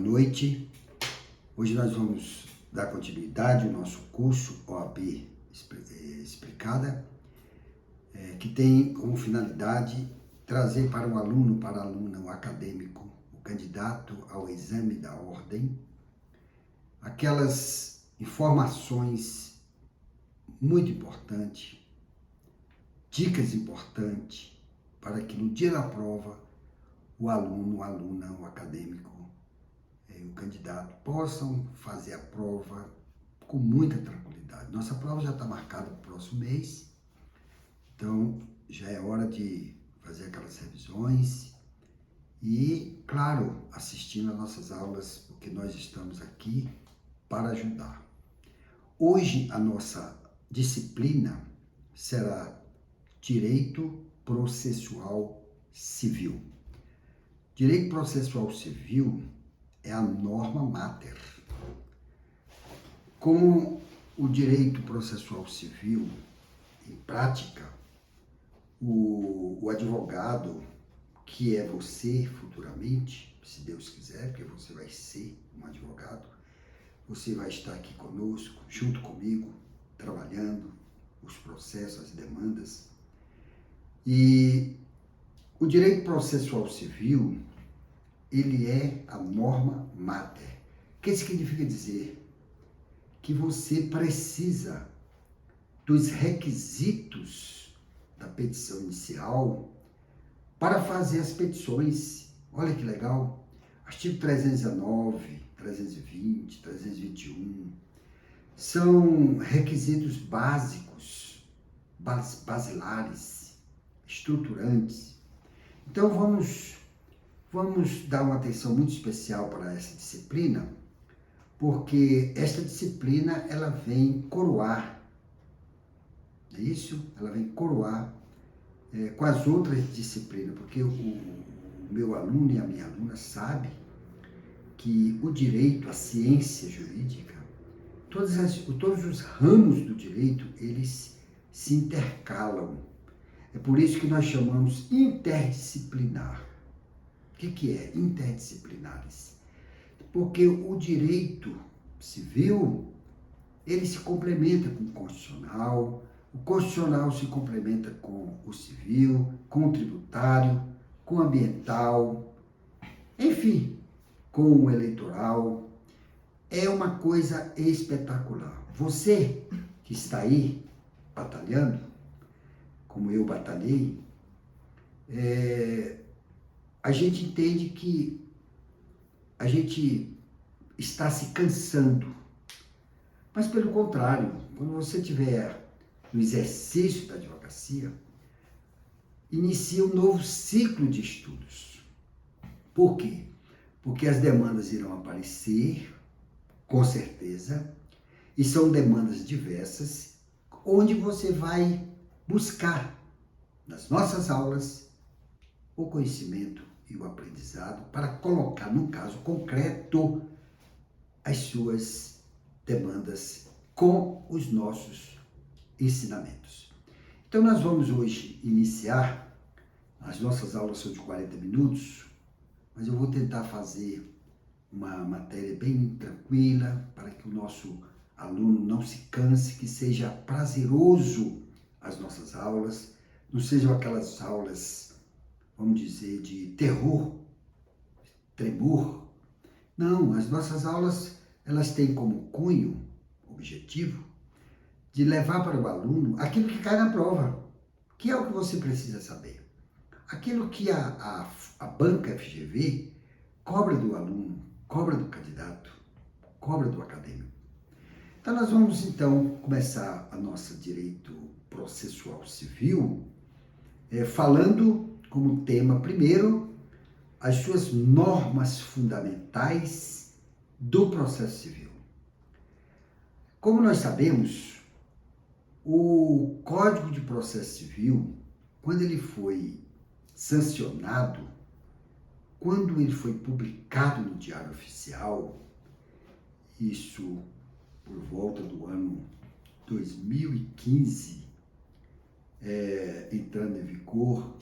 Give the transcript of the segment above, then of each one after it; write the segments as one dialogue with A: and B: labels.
A: Boa noite. Hoje nós vamos dar continuidade ao nosso curso OAB Explicada, que tem como finalidade trazer para o aluno, para a aluna, o acadêmico, o candidato ao exame da ordem, aquelas informações muito importantes, dicas importantes, para que no dia da prova o aluno, a aluna, o acadêmico e o candidato possam fazer a prova com muita tranquilidade. Nossa prova já está marcada para o próximo mês, então já é hora de fazer aquelas revisões e, claro, assistindo às nossas aulas, porque nós estamos aqui para ajudar. Hoje a nossa disciplina será Direito Processual Civil. Direito Processual Civil é a norma mater. Como o direito processual civil, em prática, o advogado, que é você futuramente, se Deus quiser, porque você vai ser um advogado, você vai estar aqui conosco, junto comigo, trabalhando os processos, as demandas. E o direito processual civil, ele é a norma mater. O que significa dizer? Que você precisa dos requisitos da petição inicial para fazer as petições. Olha que legal! Artigo 319, 320, 321 são requisitos básicos, basilares, estruturantes. Então vamos dar uma atenção muito especial para essa disciplina, porque esta disciplina ela vem coroar, é isso? Ela vem coroar com as outras disciplinas, porque o meu aluno e a minha aluna sabem que o direito, a ciência jurídica, todos os ramos do direito, eles se intercalam. É por isso que nós chamamos interdisciplinar. O que é interdisciplinares? Porque o direito civil, ele se complementa com o constitucional se complementa com o civil, com o tributário, com o ambiental, enfim, com o eleitoral. É uma coisa espetacular. Você que está aí batalhando, como eu batalhei, a gente entende que a gente está se cansando. Mas, pelo contrário, quando você estiver no exercício da advocacia, inicia um novo ciclo de estudos. Por quê? Porque as demandas irão aparecer, com certeza, e são demandas diversas, onde você vai buscar, nas nossas aulas, o conhecimento e o aprendizado para colocar, no caso concreto, as suas demandas com os nossos ensinamentos. Então, nós vamos hoje iniciar, as nossas aulas são de 40 minutos, mas eu vou tentar fazer uma matéria bem tranquila, para que o nosso aluno não se canse, que seja prazeroso as nossas aulas, não sejam aquelas aulas, vamos dizer, de terror, tremor. Não, as nossas aulas, elas têm como cunho, objetivo, de levar para o aluno aquilo que cai na prova, que é o que você precisa saber. Aquilo que a banca FGV cobra do aluno, cobra do candidato, cobra do acadêmico. Então, nós vamos, então, começar a nossa direito processual civil, falando como tema, primeiro, as suas normas fundamentais do processo civil. Como nós sabemos, o Código de Processo Civil, quando ele foi sancionado, quando ele foi publicado no Diário Oficial, isso por volta do ano 2015, entrando em vigor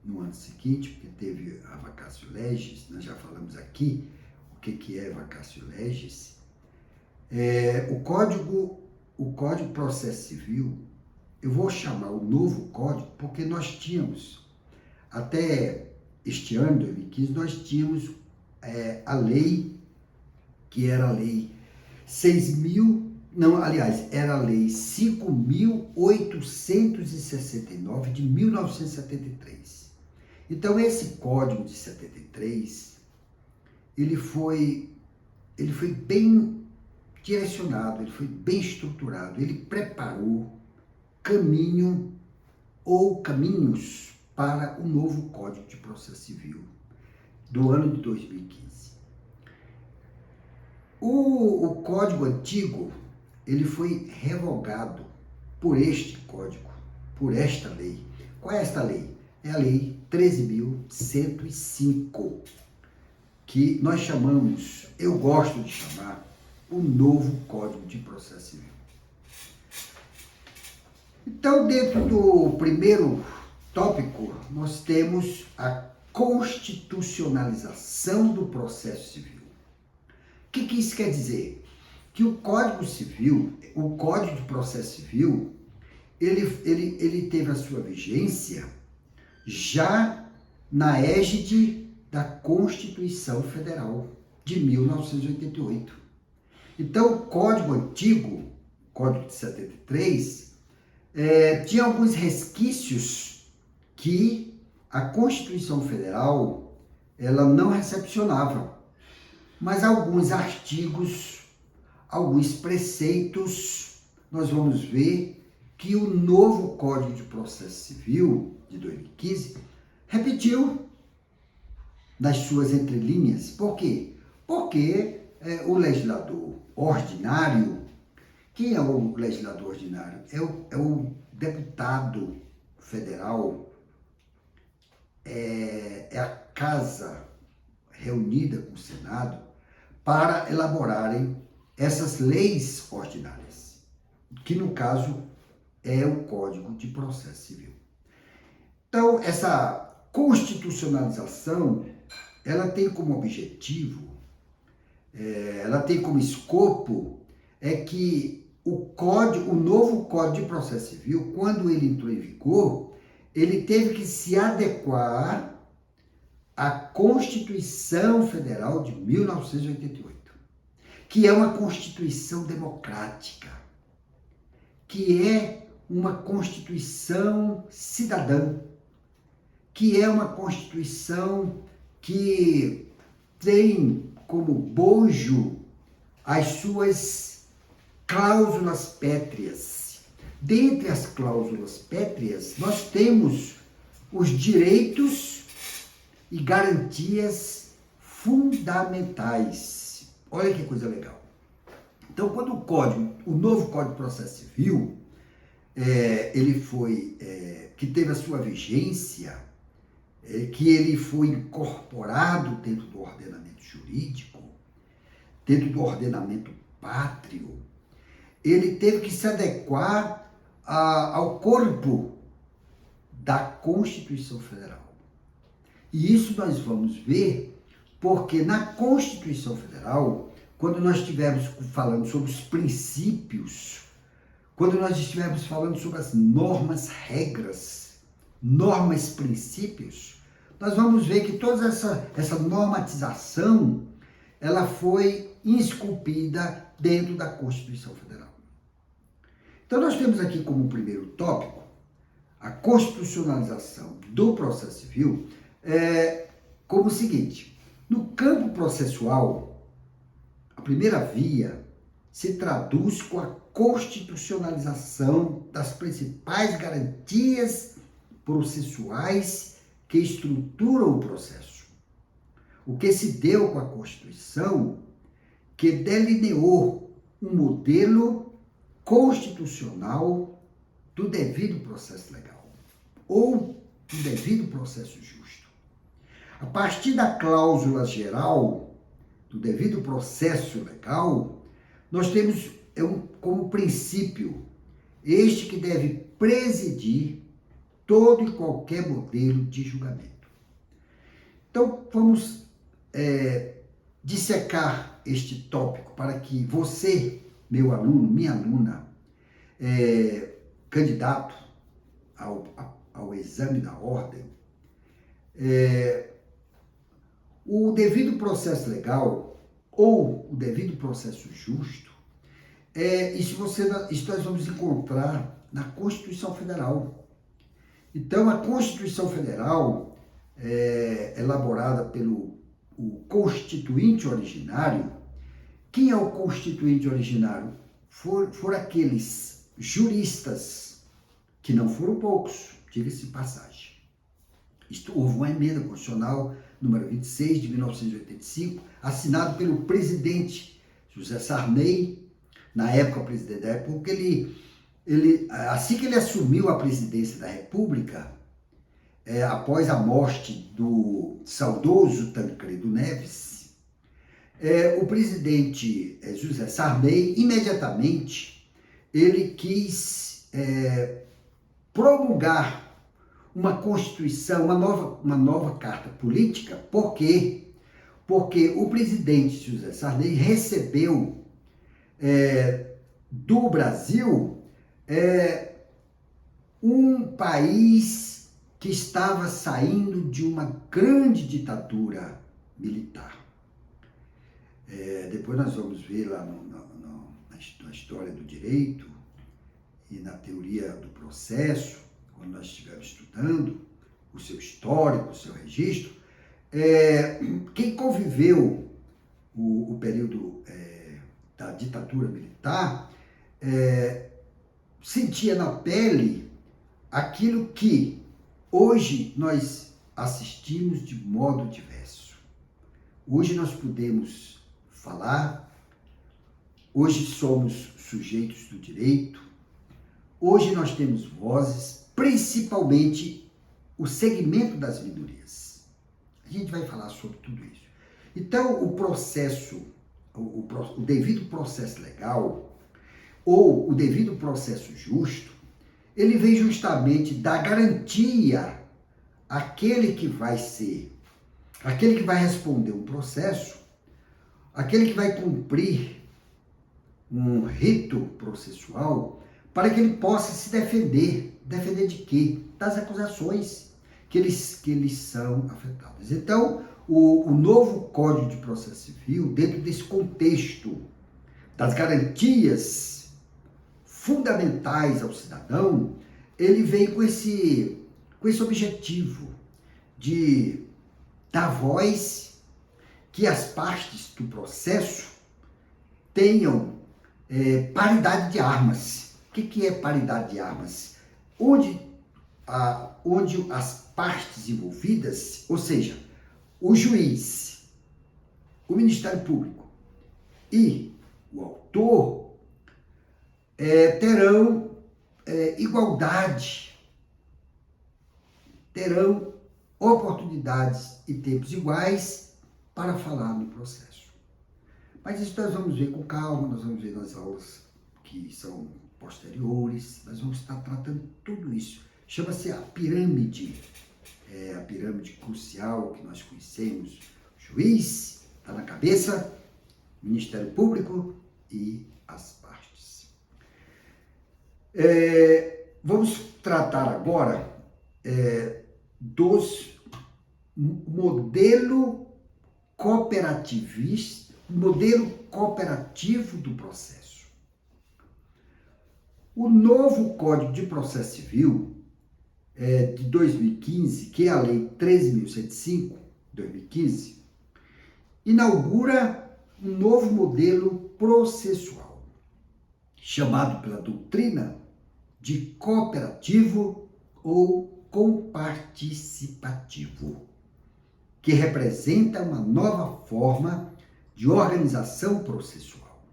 A: no ano seguinte, porque teve a vacatio legis, nós já falamos aqui, o que é vacatio legis, o Código de Processo Civil, eu vou chamar o novo Código porque nós tínhamos, até este ano, 2015, nós tínhamos a lei, que era a lei 6.000, não, aliás, era a lei 5.869 de 1973. Então, esse Código de 73, ele foi bem direcionado, ele foi bem estruturado, ele preparou caminho ou caminhos para o novo Código de Processo Civil do ano de 2015. O Código antigo, ele foi revogado por este Código, por esta lei. Qual é esta lei? É a Lei 13.105, que nós chamamos, eu gosto de chamar, o novo Código de Processo Civil. Então, dentro do primeiro tópico, nós temos a constitucionalização do processo civil. O que isso quer dizer? Que o Código Civil, o Código de Processo Civil, ele teve a sua vigência já na égide da Constituição Federal de 1988. Então, o Código antigo, Código de 73, tinha alguns resquícios que a Constituição Federal ela não recepcionava, mas alguns artigos, alguns preceitos, nós vamos ver que o novo Código de Processo Civil de 2015 repetiu nas suas entrelinhas. Por quê? Porque o legislador ordinário, quem é o legislador ordinário? É o deputado federal, é a casa reunida com o Senado para elaborarem essas leis ordinárias, que no caso é o Código de Processo Civil. Então, essa constitucionalização, ela tem como objetivo, ela tem como escopo, que o novo Código de Processo Civil, quando ele entrou em vigor, ele teve que se adequar à Constituição Federal de 1988, que é uma Constituição democrática, que é uma Constituição cidadã, que é uma Constituição que tem como bojo as suas cláusulas pétreas. Dentre as cláusulas pétreas, nós temos os direitos e garantias fundamentais. Olha que coisa legal. Então, quando o novo Código de Processo Civil, que teve a sua vigência, que ele foi incorporado dentro do ordenamento jurídico, dentro do ordenamento pátrio, ele teve que se adequar ao corpo da Constituição Federal. E isso nós vamos ver porque na Constituição Federal, quando nós estivermos falando sobre os princípios, quando nós estivermos falando sobre as normas, regras, normas, princípios, nós vamos ver que toda essa normatização, ela foi esculpida dentro da Constituição Federal. Então, nós temos aqui como primeiro tópico a constitucionalização do processo civil, como o seguinte: no campo processual, a primeira via se traduz com a constitucionalização das principais garantias processuais que estruturam o processo. O que se deu com a Constituição, que delineou um modelo constitucional do devido processo legal, ou do devido processo justo. A partir da cláusula geral do devido processo legal, nós temos como princípio este que deve presidir todo e qualquer modelo de julgamento. Então, vamos dissecar este tópico para que você, meu aluno, minha aluna, candidato ao exame da ordem, o devido processo legal ou o devido processo justo, isso nós vamos encontrar na Constituição Federal. Então, a Constituição Federal, elaborada pelo o constituinte originário. Quem é o constituinte originário? Foram aqueles juristas, que não foram poucos, diga-se de passagem. Houve uma emenda constitucional número 26 de 1985, assinado pelo presidente José Sarney, na época presidente da República. Assim que ele assumiu a presidência da República, após a morte do saudoso Tancredo Neves, o presidente José Sarney, imediatamente, ele quis promulgar uma Constituição, uma nova Carta Política. Por quê? Porque o presidente José Sarney recebeu do Brasil um país que estava saindo de uma grande ditadura militar. Depois nós vamos ver lá na história do direito e na teoria do processo, quando nós estivermos estudando o seu histórico, o seu registro, quem conviveu o período da ditadura militar sentia na pele aquilo que hoje nós assistimos de modo diverso. Hoje nós podemos falar, hoje somos sujeitos do direito, hoje nós temos vozes, principalmente o segmento das minorias. A gente vai falar sobre tudo isso. Então, o processo, o devido processo legal ou o devido processo justo, ele vem justamente dar garantia àquele que vai responder um processo, aquele que vai cumprir um rito processual, para que ele possa se defender. Defender de quê? Das acusações que eles são afetados. Então, o novo Código de Processo Civil, dentro desse contexto das garantias fundamentais ao cidadão, ele vem com esse objetivo de dar voz, que as partes do processo tenham paridade de armas. O que é paridade de armas? Onde as partes envolvidas, ou seja, o juiz, o Ministério Público e o autor terão igualdade, terão oportunidades e tempos iguais para falar no processo. Mas isso nós vamos ver com calma, nós vamos ver nas aulas que são posteriores, nós vamos estar tratando tudo isso. Chama-se a pirâmide crucial que nós conhecemos. O juiz está na cabeça, o Ministério Público e as partes. Vamos tratar agora dos modelo cooperativo do processo. O novo Código de Processo Civil de 2015, que é a Lei 13.105, 2015, inaugura um novo modelo processual, chamado pela doutrina de cooperativo ou comparticipativo, que representa uma nova forma de organização processual.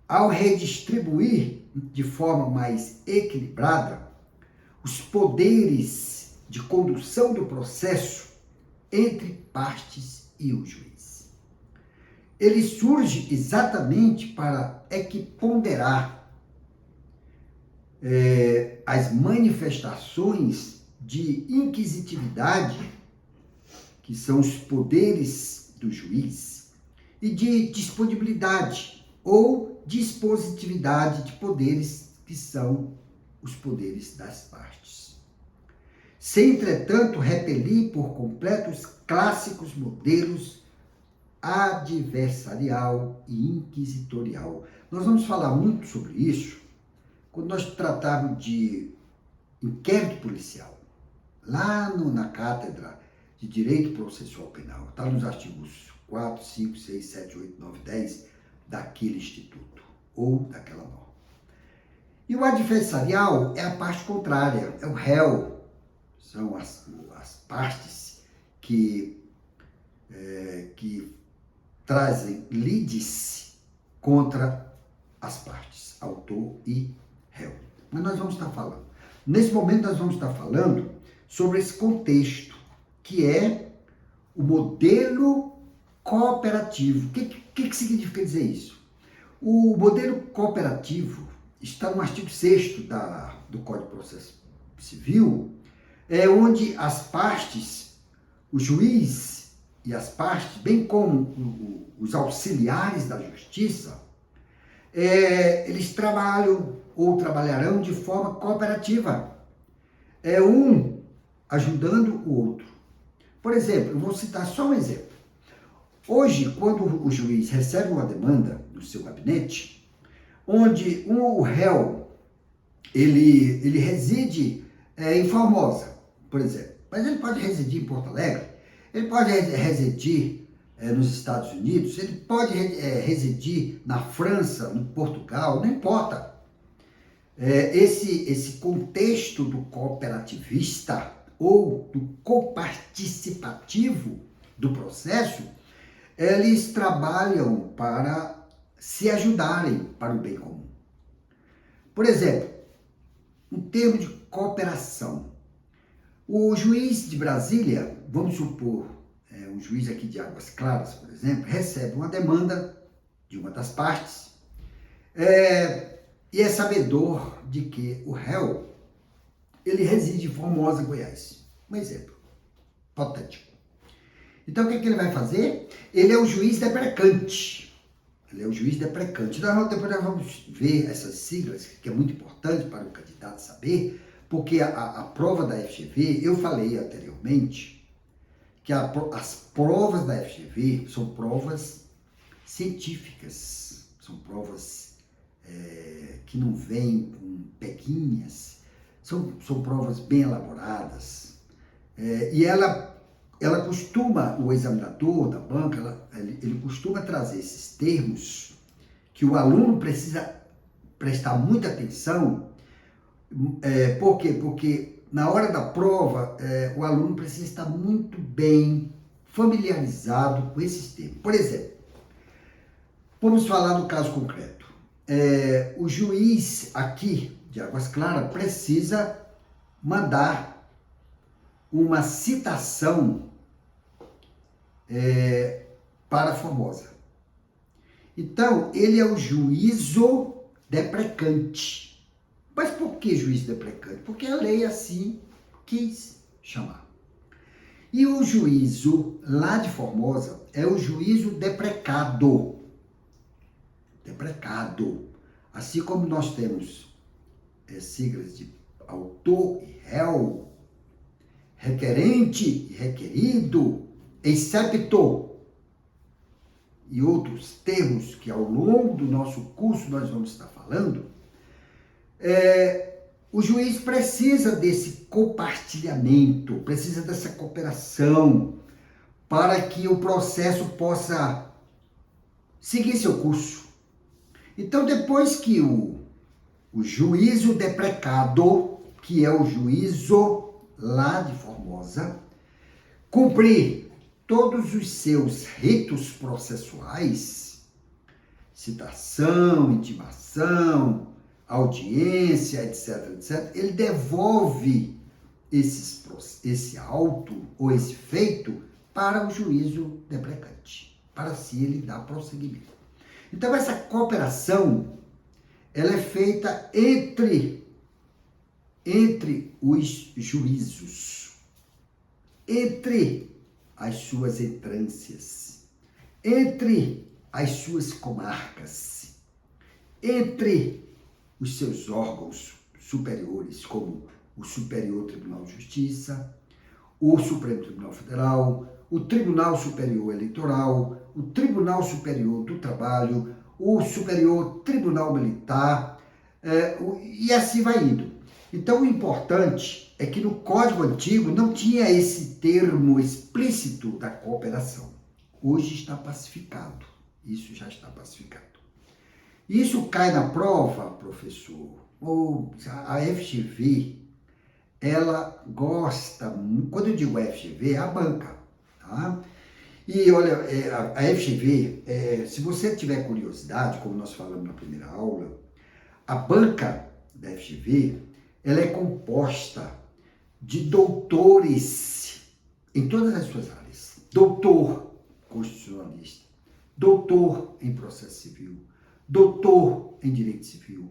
A: Ao redistribuir de forma mais equilibrada os poderes de condução do processo entre partes e o juiz. Ele surge exatamente para equiponderar as manifestações de inquisitividade, que são os poderes do juiz, e de disponibilidade ou dispositividade de poderes que são os poderes das partes. Sem, entretanto, repelir por completo os clássicos modelos adversarial e inquisitorial. Nós vamos falar muito sobre isso quando nós tratarmos de inquérito policial, lá na cátedra de Direito Processual Penal. Está nos artigos 4, 5, 6, 7, 8, 9, 10 daquele instituto ou daquela norma. E o adversarial é a parte contrária, é o réu, são as partes que trazem lides contra as partes, autor e réu. Mas nós vamos estar falando. Nesse momento nós vamos estar falando sobre esse contexto, que é o modelo cooperativo. O que significa dizer isso? O modelo cooperativo está no artigo 6º do Código de Processo Civil, onde as partes, o juiz e as partes, bem como os auxiliares da justiça, eles trabalham ou trabalharão de forma cooperativa, um ajudando o outro. Por exemplo, eu vou citar só um exemplo. Hoje, quando o juiz recebe uma demanda no seu gabinete, onde o réu ele reside em Formosa, por exemplo, mas ele pode residir em Porto Alegre, ele pode residir nos Estados Unidos, ele pode residir na França, no Portugal, não importa. Esse contexto do cooperativista ou do coparticipativo do processo, eles trabalham para se ajudarem para o bem comum. Por exemplo, um termo de cooperação. O juiz de Brasília, vamos supor, um juiz aqui de Águas Claras, por exemplo, recebe uma demanda de uma das partes e é sabedor de que o réu, ele reside em Formosa, Goiás. Um exemplo hipotético. Então, o que ele vai fazer? Ele é o juiz deprecante. Ele é o juiz deprecante. Depois nós vamos ver essas siglas, que é muito importante para o candidato saber, porque a prova da FGV, eu falei anteriormente, que as provas da FGV são provas científicas, são provas que não vêm com peguinhas, são provas bem elaboradas, e ela costuma, o examinador da banca, ele costuma trazer esses termos que o aluno precisa prestar muita atenção. Por quê? Porque na hora da prova, o aluno precisa estar muito bem familiarizado com esses termos. Por exemplo, vamos falar do caso concreto. O juiz aqui de Águas Claras precisa mandar uma citação para Formosa. Então, ele é o juízo deprecante. Mas por que juízo deprecante? Porque a lei assim quis chamar. E o juízo lá de Formosa é o juízo deprecado. Deprecado. Assim como nós temos siglas de autor e réu, requerente e requerido, excepto, e outros termos que ao longo do nosso curso nós vamos estar falando, o juiz precisa desse compartilhamento, precisa dessa cooperação para que o processo possa seguir seu curso. Então, depois que o juízo deprecado, que é o juízo lá de Formosa, cumprir todos os seus ritos processuais, citação, intimação, audiência, etc, etc, ele devolve esse auto ou esse feito para o juízo deprecante, para se ele dar prosseguimento. Então, essa cooperação, ela é feita entre os juízos, entre as suas entrâncias, entre as suas comarcas, entre os seus órgãos superiores, como o Superior Tribunal de Justiça, o Supremo Tribunal Federal, o Tribunal Superior Eleitoral, o Tribunal Superior do Trabalho, o Superior Tribunal Militar, e assim vai indo. Então, o importante é que no Código Antigo não tinha esse termo explícito da cooperação. Hoje está pacificado. Isso já está pacificado. Isso cai na prova, professor, ou a FGV, ela gosta, quando eu digo FGV, é a banca, tá? E olha, a FGV, se você tiver curiosidade, como nós falamos na primeira aula, a banca da FGV, ela é composta de doutores em todas as suas áreas. Doutor constitucionalista, doutor em processo civil, doutor em direito civil,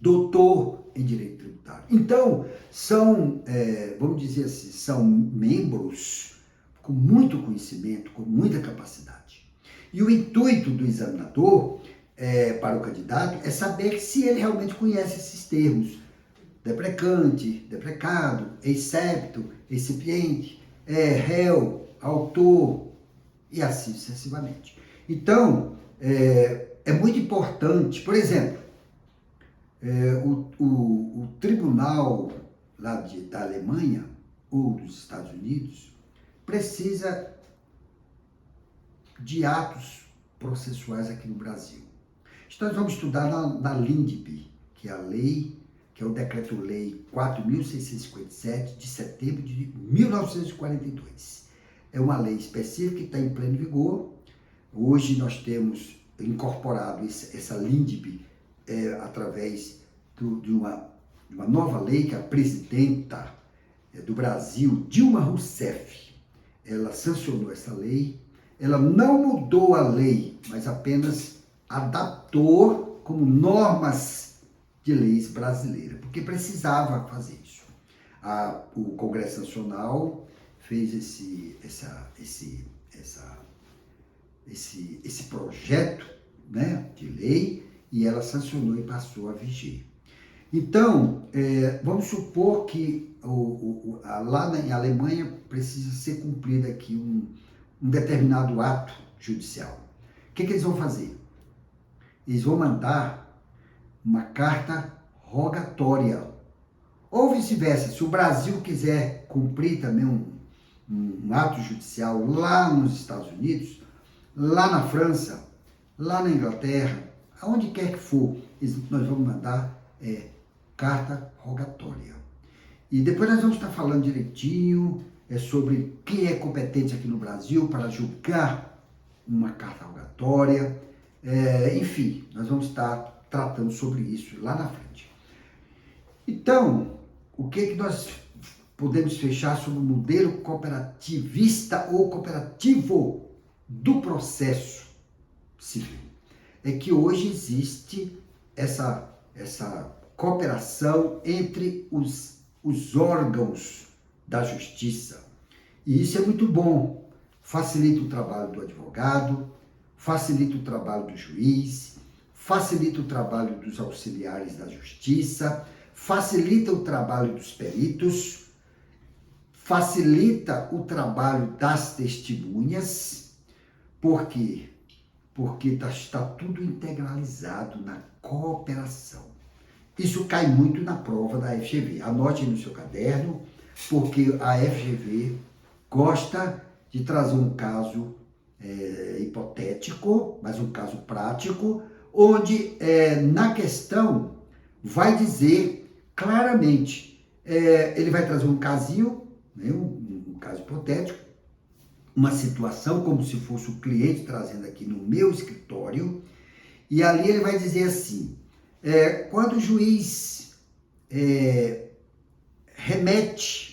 A: doutor em direito tributário. Então, são, vamos dizer assim, são membros com muito conhecimento, com muita capacidade. E o intuito do examinador para o candidato é saber se ele realmente conhece esses termos. Deprecante, deprecado, excepto, excipiente, réu, autor, e assim sucessivamente. Então, é muito importante, por exemplo, o tribunal lá da Alemanha ou dos Estados Unidos precisa de atos processuais aqui no Brasil. Então, nós vamos estudar na LINDB, que é a lei, que é o Decreto-Lei 4.657, de setembro de 1942. É uma lei específica que está em pleno vigor. Hoje nós temos incorporado essa LINDB através de uma nova lei que a presidenta do Brasil, Dilma Rousseff, ela sancionou essa lei. Ela não mudou a lei, mas apenas adaptou como normas de leis brasileiras, porque precisava fazer isso. O Congresso Nacional fez esse projeto, né, de lei, e ela sancionou e passou a vigir. Então, vamos supor que lá na Alemanha precisa ser cumprido aqui um determinado ato judicial. O que eles vão fazer? Eles vão mandar uma carta rogatória. Ou vice-versa, se o Brasil quiser cumprir também um ato judicial lá nos Estados Unidos, lá na França, lá na Inglaterra, aonde quer que for, nós vamos mandar carta rogatória. E depois nós vamos estar falando direitinho sobre quem é competente aqui no Brasil para julgar uma carta rogatória. Enfim, nós vamos estar tratando sobre isso lá na frente. Então, o que nós podemos fechar sobre o modelo cooperativista ou cooperativo do processo civil? É que hoje existe essa cooperação entre os órgãos da justiça. E isso é muito bom. Facilita o trabalho do advogado, facilita o trabalho do juiz, facilita o trabalho dos auxiliares da justiça, facilita o trabalho dos peritos, facilita o trabalho das testemunhas. Por quê? Porque está tudo integralizado na cooperação. Isso cai muito na prova da FGV. Anote no seu caderno, porque a FGV gosta de trazer um caso hipotético, mas um caso prático, onde na questão vai dizer claramente, ele vai trazer um casinho, né, um caso hipotético, uma situação como se fosse o cliente trazendo aqui no meu escritório, e ali ele vai dizer assim, quando o juiz remete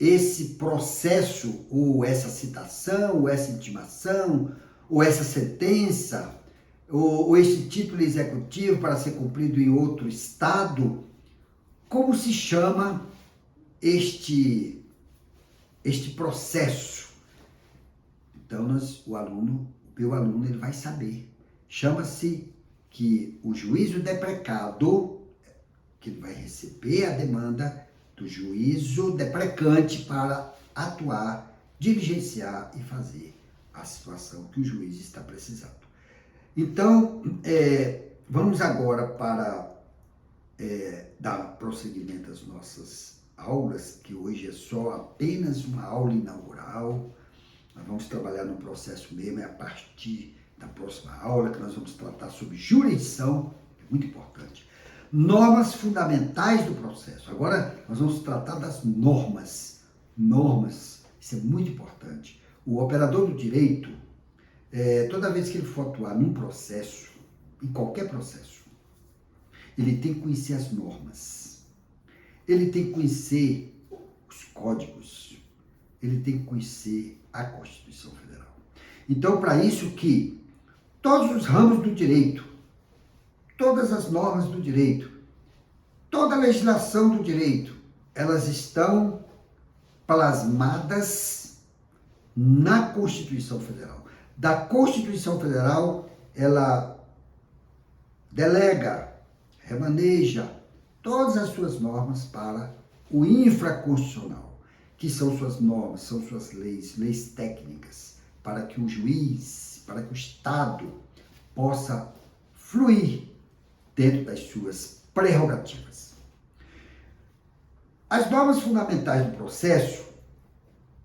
A: esse processo, ou essa citação, ou essa intimação, ou essa sentença, ou esse título executivo para ser cumprido em outro estado, como se chama este processo? Então, o meu aluno ele vai saber. Chama-se que o juízo deprecado, que ele vai receber a demanda do juízo deprecante para atuar, diligenciar e fazer a situação que o juiz está precisando. Então, vamos agora para dar prosseguimento às nossas aulas, que hoje é só apenas uma aula inaugural. Nós vamos trabalhar no processo mesmo, a partir da próxima aula, que nós vamos tratar sobre jurisdição, que é muito importante. Normas fundamentais do processo. Agora nós vamos tratar das normas. Normas, isso é muito importante. O operador do direito, toda vez que ele for atuar num processo, em qualquer processo, ele tem que conhecer as normas. Ele tem que conhecer os códigos. Ele tem que conhecer a Constituição Federal. Então, para isso que todos os ramos do direito, todas as normas do direito, toda a legislação do direito, elas estão plasmadas na Constituição Federal. Da Constituição Federal, ela delega, remaneja todas as suas normas para o infraconstitucional, que são suas normas, são suas leis, leis técnicas, para que o juiz, para que o Estado possa fluir dentro das suas prerrogativas. As normas fundamentais do processo,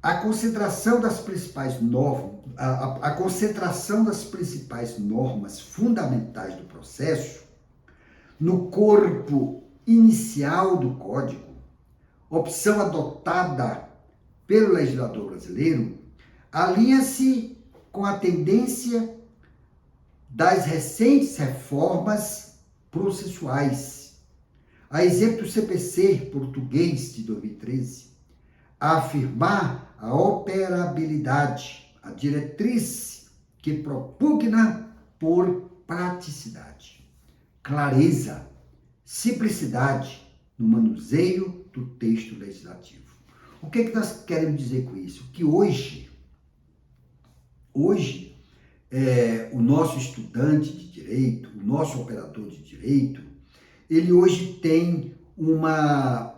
A: a concentração das principais normas, a concentração das principais normas fundamentais do processo no corpo inicial do Código, opção adotada pelo legislador brasileiro, alinha-se com a tendência das recentes reformas processuais, a exemplo do CPC português de 2013, a afirmar a operabilidade, a diretriz que propugna por praticidade, clareza, simplicidade no manuseio do texto legislativo. O que nós queremos dizer com isso? Que hoje o nosso estudante de direito, o nosso operador de direito, ele hoje tem uma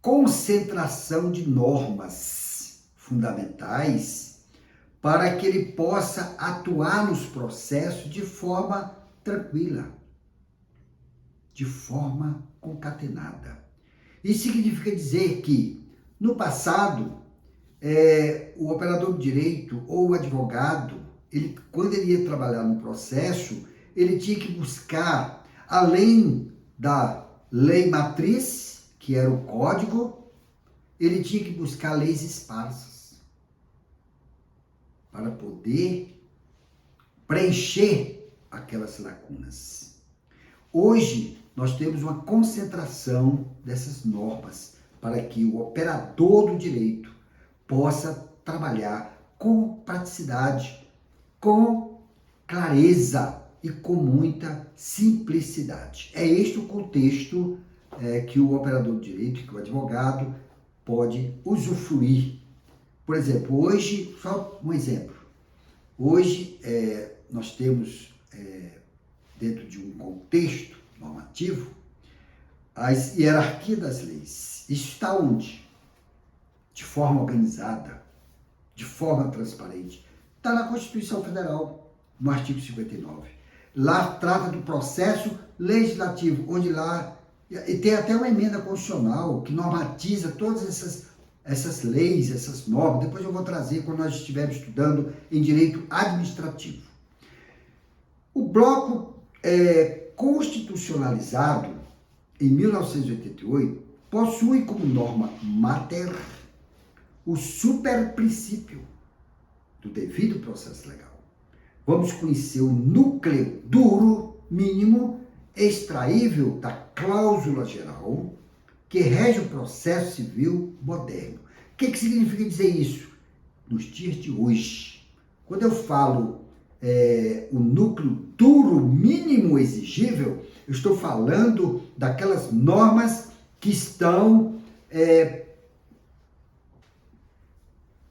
A: concentração de normas fundamentais para que ele possa atuar nos processos de forma tranquila, de forma concatenada. Isso significa dizer que, no passado, o operador de direito ou o advogado, quando ele ia trabalhar no processo, ele tinha que buscar, além da lei matriz, que era o código, ele tinha que buscar leis esparsas para poder preencher aquelas lacunas. Hoje, nós temos uma concentração dessas normas para que o operador do direito possa trabalhar com praticidade, com clareza e com muita simplicidade. É este o contexto que o operador do direito, que o advogado pode usufruir. Por exemplo, hoje, só um exemplo, hoje nós temos, dentro de um contexto normativo, a hierarquia das leis. Isso está onde? De forma organizada, de forma transparente. Está na Constituição Federal, no artigo 59. Lá trata do processo legislativo, onde lá, e tem até uma emenda constitucional que normatiza todas essas leis, essas normas. Depois eu vou trazer quando nós estivermos estudando em direito administrativo. O bloco constitucionalizado, em 1988, possui como norma mater o superprincípio do devido processo legal. Vamos conhecer o núcleo duro mínimo extraível da cláusula geral que rege o processo civil moderno. O que significa dizer isso? Nos dias de hoje, quando eu falo o núcleo duro mínimo exigível, eu estou falando daquelas normas que estão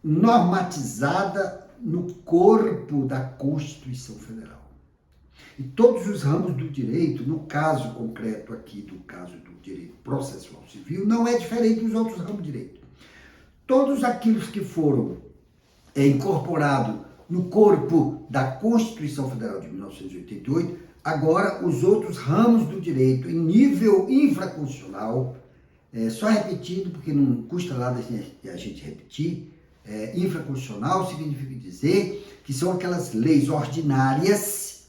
A: normatizada no corpo da Constituição Federal. E todos os ramos do direito, no caso concreto aqui, do caso do direito processual civil, não é diferente dos outros ramos do direito. Todos aqueles que foram incorporados no corpo da Constituição Federal de 1988, agora os outros ramos do direito em nível infraconstitucional, só repetindo, porque não custa nada a gente repetir, infraconstitucional significa dizer que são aquelas leis ordinárias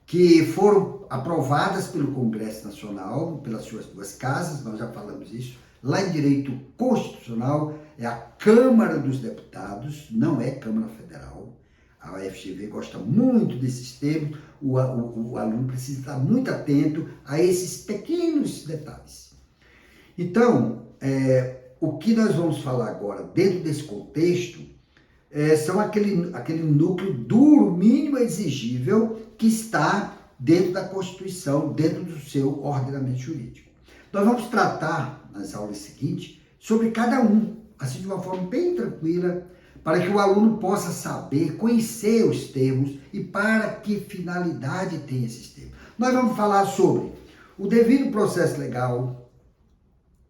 A: que foram aprovadas pelo Congresso Nacional, pelas suas duas casas, nós já falamos isso, lá em direito constitucional é a Câmara dos Deputados, não é Câmara Federal. A UFGV gosta muito desses termos, o aluno precisa estar muito atento a esses pequenos detalhes. Então, o que nós vamos falar agora, dentro desse contexto, são aquele núcleo duro, mínimo exigível, que está dentro da Constituição, dentro do seu ordenamento jurídico. Nós vamos tratar, nas aulas seguintes, sobre cada um, assim de uma forma bem tranquila, para que o aluno possa saber, conhecer os termos e para que finalidade tem esses termos. Nós vamos falar sobre o devido processo legal.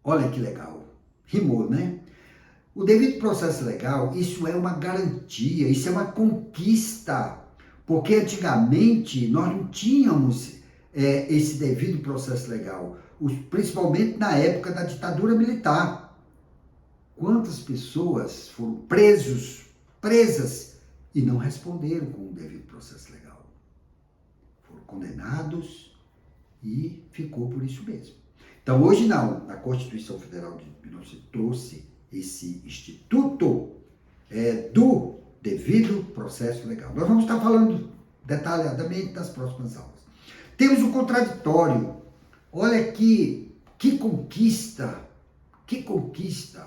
A: Olha que legal, rimou, né? O devido processo legal, isso é uma garantia, isso é uma conquista, porque antigamente nós não tínhamos esse devido processo legal, principalmente na época da ditadura militar. Quantas pessoas foram presas e não responderam com o devido processo legal? Foram condenados e ficou por isso mesmo. Então, hoje não, a Constituição Federal de 1900 trouxe esse instituto do devido processo legal. Nós vamos estar falando detalhadamente nas próximas aulas. Temos o contraditório. Olha que conquista, que conquista.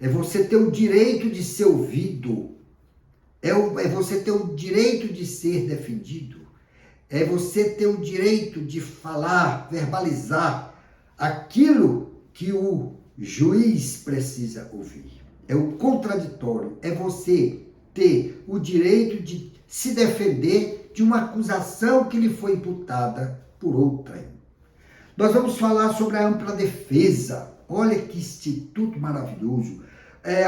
A: É você ter o direito de ser ouvido, é você ter o direito de ser defendido, é você ter o direito de falar, verbalizar aquilo que o juiz precisa ouvir. É o contraditório, é você ter o direito de se defender de uma acusação que lhe foi imputada por outrem. Nós vamos falar sobre a ampla defesa. Olha que instituto maravilhoso.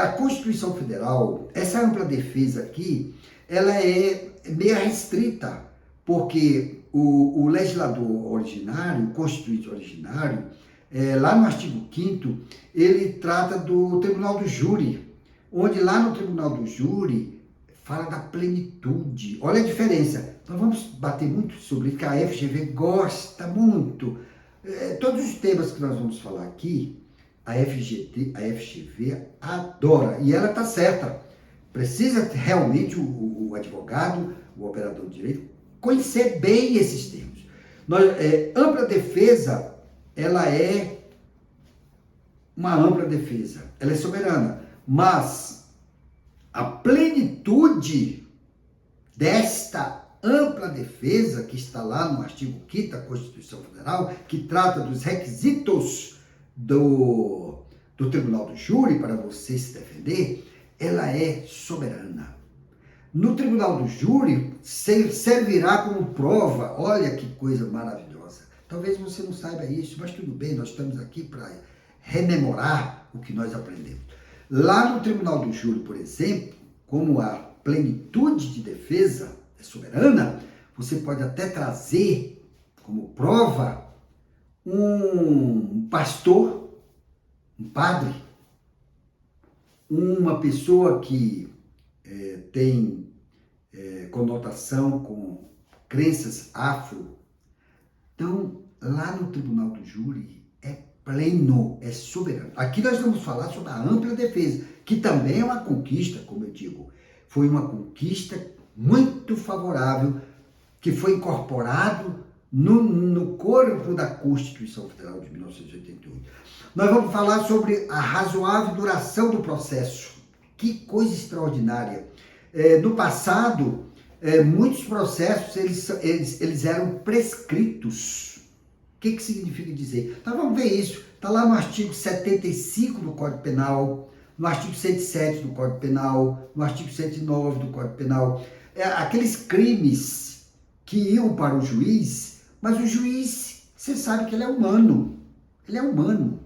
A: A Constituição Federal, essa ampla defesa aqui, ela é meio restrita, porque o legislador originário, o constituinte originário, lá no artigo 5º, ele trata do Tribunal do Júri, onde lá no Tribunal do Júri fala da plenitude. Olha a diferença. Nós vamos bater muito sobre isso, que a FGV gosta muito. Todos os temas que nós vamos falar aqui, a FGV adora, e ela está certa. Precisa realmente o advogado, o operador de direito, conhecer bem esses termos. Ampla defesa, ela é uma ampla defesa, ela é soberana, mas a plenitude desta ampla defesa, que está lá no artigo 5º da Constituição Federal, que trata dos requisitos do Tribunal do Júri para você se defender, ela é soberana. No Tribunal do Júri, servirá como prova. Olha que coisa maravilhosa. Talvez você não saiba isso, mas tudo bem, nós estamos aqui para rememorar o que nós aprendemos. Lá no Tribunal do Júri, por exemplo, como a plenitude de defesa é soberana, você pode até trazer como prova um pastor, um padre, uma pessoa que tem conotação com crenças afro. Então, lá no Tribunal do Júri é pleno, é soberano. Aqui nós vamos falar sobre a ampla defesa, que também é uma conquista, como eu digo. Foi uma conquista muito favorável, que foi incorporado no corpo da Constituição Federal de 1988. Nós vamos falar sobre a razoável duração do processo. Que coisa extraordinária. No passado, muitos processos eles eram prescritos. O que significa dizer? Então vamos ver isso. Está lá no artigo 75 do Código Penal, no artigo 107 do Código Penal, no artigo 109 do Código Penal. Aqueles crimes que iam para o juiz, mas o juiz, você sabe que ele é humano. Ele é humano.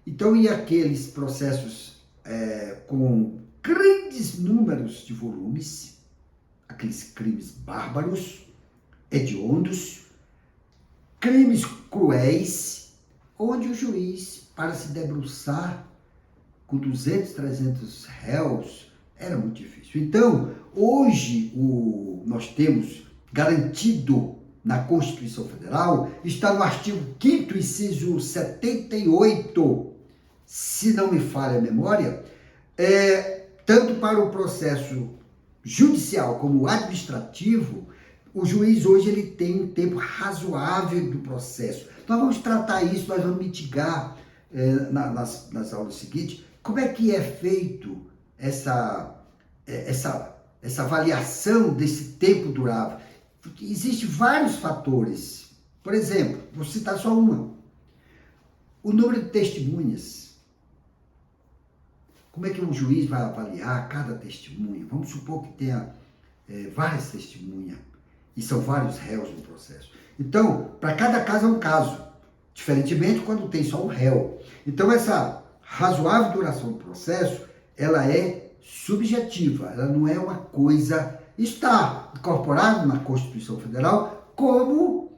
A: Então, e aqueles processos com grandes números de volumes, aqueles crimes bárbaros, hediondos, crimes cruéis, onde o juiz, para se debruçar com 200, 300 réus, era muito difícil. Então, hoje, nós temos garantido na Constituição Federal, está no artigo 5º, inciso 78, se não me falha a memória, tanto para o processo judicial como administrativo, o juiz hoje ele tem um tempo razoável do processo. Nós vamos tratar isso, nós vamos mitigar nas aulas seguintes, como é que é feito essa avaliação desse tempo durável. Existem vários fatores. Por exemplo, vou citar só uma. O número de testemunhas. Como é que um juiz vai avaliar cada testemunha? Vamos supor que tenha várias testemunhas e são vários réus no processo. Então, para cada caso é um caso, diferentemente quando tem só um réu. Então, essa razoável duração do processo, ela é subjetiva, ela não é uma coisa, está incorporado na Constituição Federal como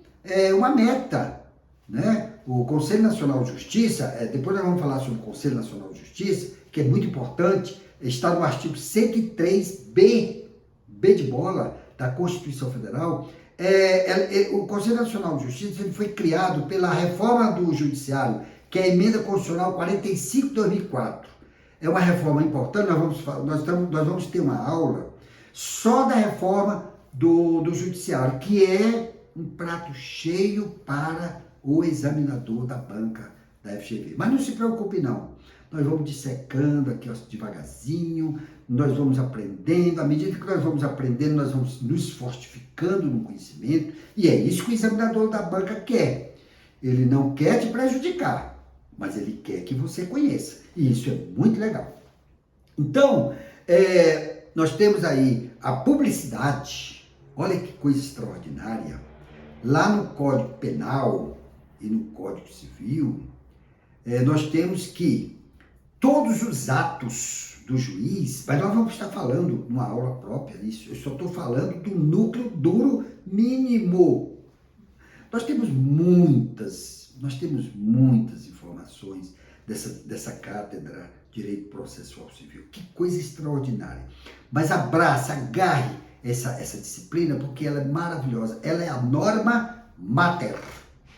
A: uma meta, né? O Conselho Nacional de Justiça, depois nós vamos falar sobre o Conselho Nacional de Justiça, que é muito importante, está no artigo 103B, B de bola, da Constituição Federal. O Conselho Nacional de Justiça ele foi criado pela reforma do Judiciário, que é a Emenda Constitucional 45 de 2004. É uma reforma importante, nós vamos ter uma aula só da reforma do Judiciário, que é um prato cheio para o examinador da banca da FGV. Mas não se preocupe não, nós vamos dissecando aqui devagarzinho, nós vamos aprendendo, à medida que nós vamos aprendendo, nós vamos nos fortificando no conhecimento, e é isso que o examinador da banca quer. Ele não quer te prejudicar, mas ele quer que você conheça, e isso é muito legal. Então, nós temos aí a publicidade, olha que coisa extraordinária, lá no Código Penal e no Código Civil, nós temos que todos os atos do juiz, mas nós vamos estar falando numa aula própria disso, eu só estou falando do núcleo duro mínimo. Nós temos muitas informações dessa cátedra Direito Processual Civil. Que coisa extraordinária. Mas abraça, agarre essa disciplina, porque ela é maravilhosa. Ela é a norma mater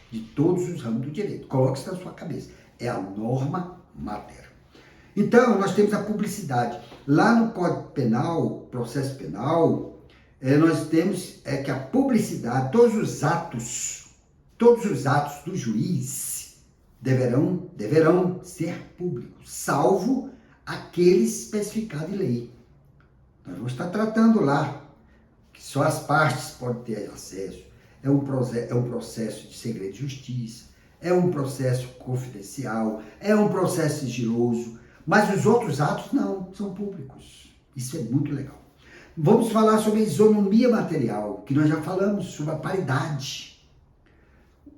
A: de todos os ramos do direito. Coloque isso na sua cabeça. É a norma mater. Então, nós temos a publicidade. Lá no Código Penal, Processo Penal, nós temos que a publicidade, todos os atos do juiz deverão ser públicos, salvo aqueles especificados em lei. Nós vamos estar tratando lá, que só as partes podem ter acesso. É um processo de segredo de justiça, é um processo confidencial, é um processo sigiloso, mas os outros atos não, são públicos. Isso é muito legal. Vamos falar sobre a isonomia material, que nós já falamos sobre a paridade.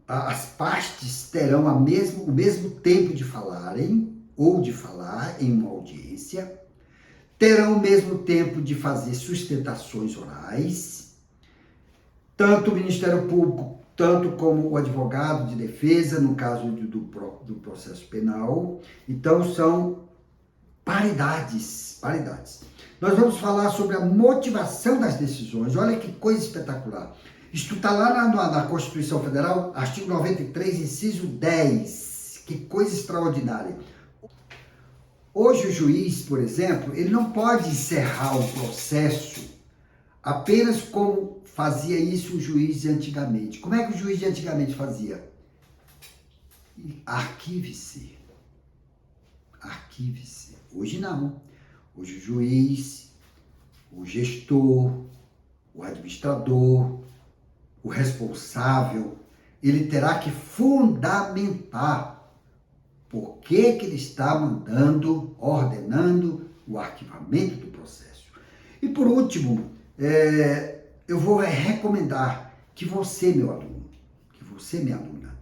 A: As partes terão o mesmo tempo de falarem, ou de falar em uma audiência, terão o mesmo tempo de fazer sustentações orais, tanto o Ministério Público, tanto como o advogado de defesa, no caso do processo penal. Então, são paridades. Nós vamos falar sobre a motivação das decisões. Olha que coisa espetacular. Isto está lá na Constituição Federal, artigo 93, inciso 10. Que coisa extraordinária. Hoje o juiz, por exemplo, ele não pode encerrar o processo apenas como fazia isso o juiz de antigamente. Como é que o juiz de antigamente fazia? Arquive-se. Hoje não. Hoje o juiz, o gestor, o administrador, o responsável, ele terá que fundamentar por que que ele está mandando, ordenando o arquivamento do processo. E por último, eu vou recomendar que você, meu aluno, que você, minha aluna,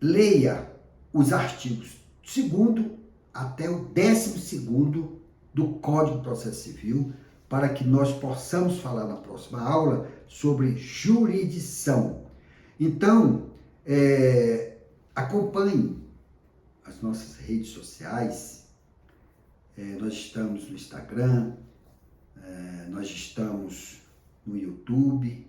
A: leia os artigos 2º até o 12º do Código de Processo Civil, para que nós possamos falar na próxima aula sobre jurisdição. Então, acompanhe as nossas redes sociais. Nós estamos no Instagram, nós estamos no YouTube.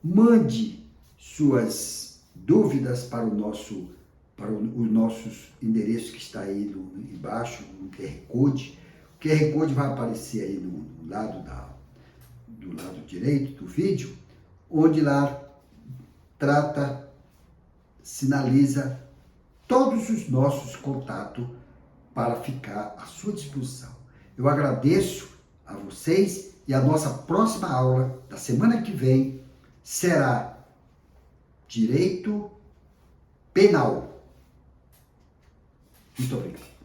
A: Mande suas dúvidas para os nossos endereços que está aí embaixo, no QR Code. O QR Code vai aparecer aí do lado direito do vídeo, onde lá sinaliza todos os nossos contatos para ficar à sua disposição. Eu agradeço a vocês e a nossa próxima aula da semana que vem será Direito Penal. Muito obrigado.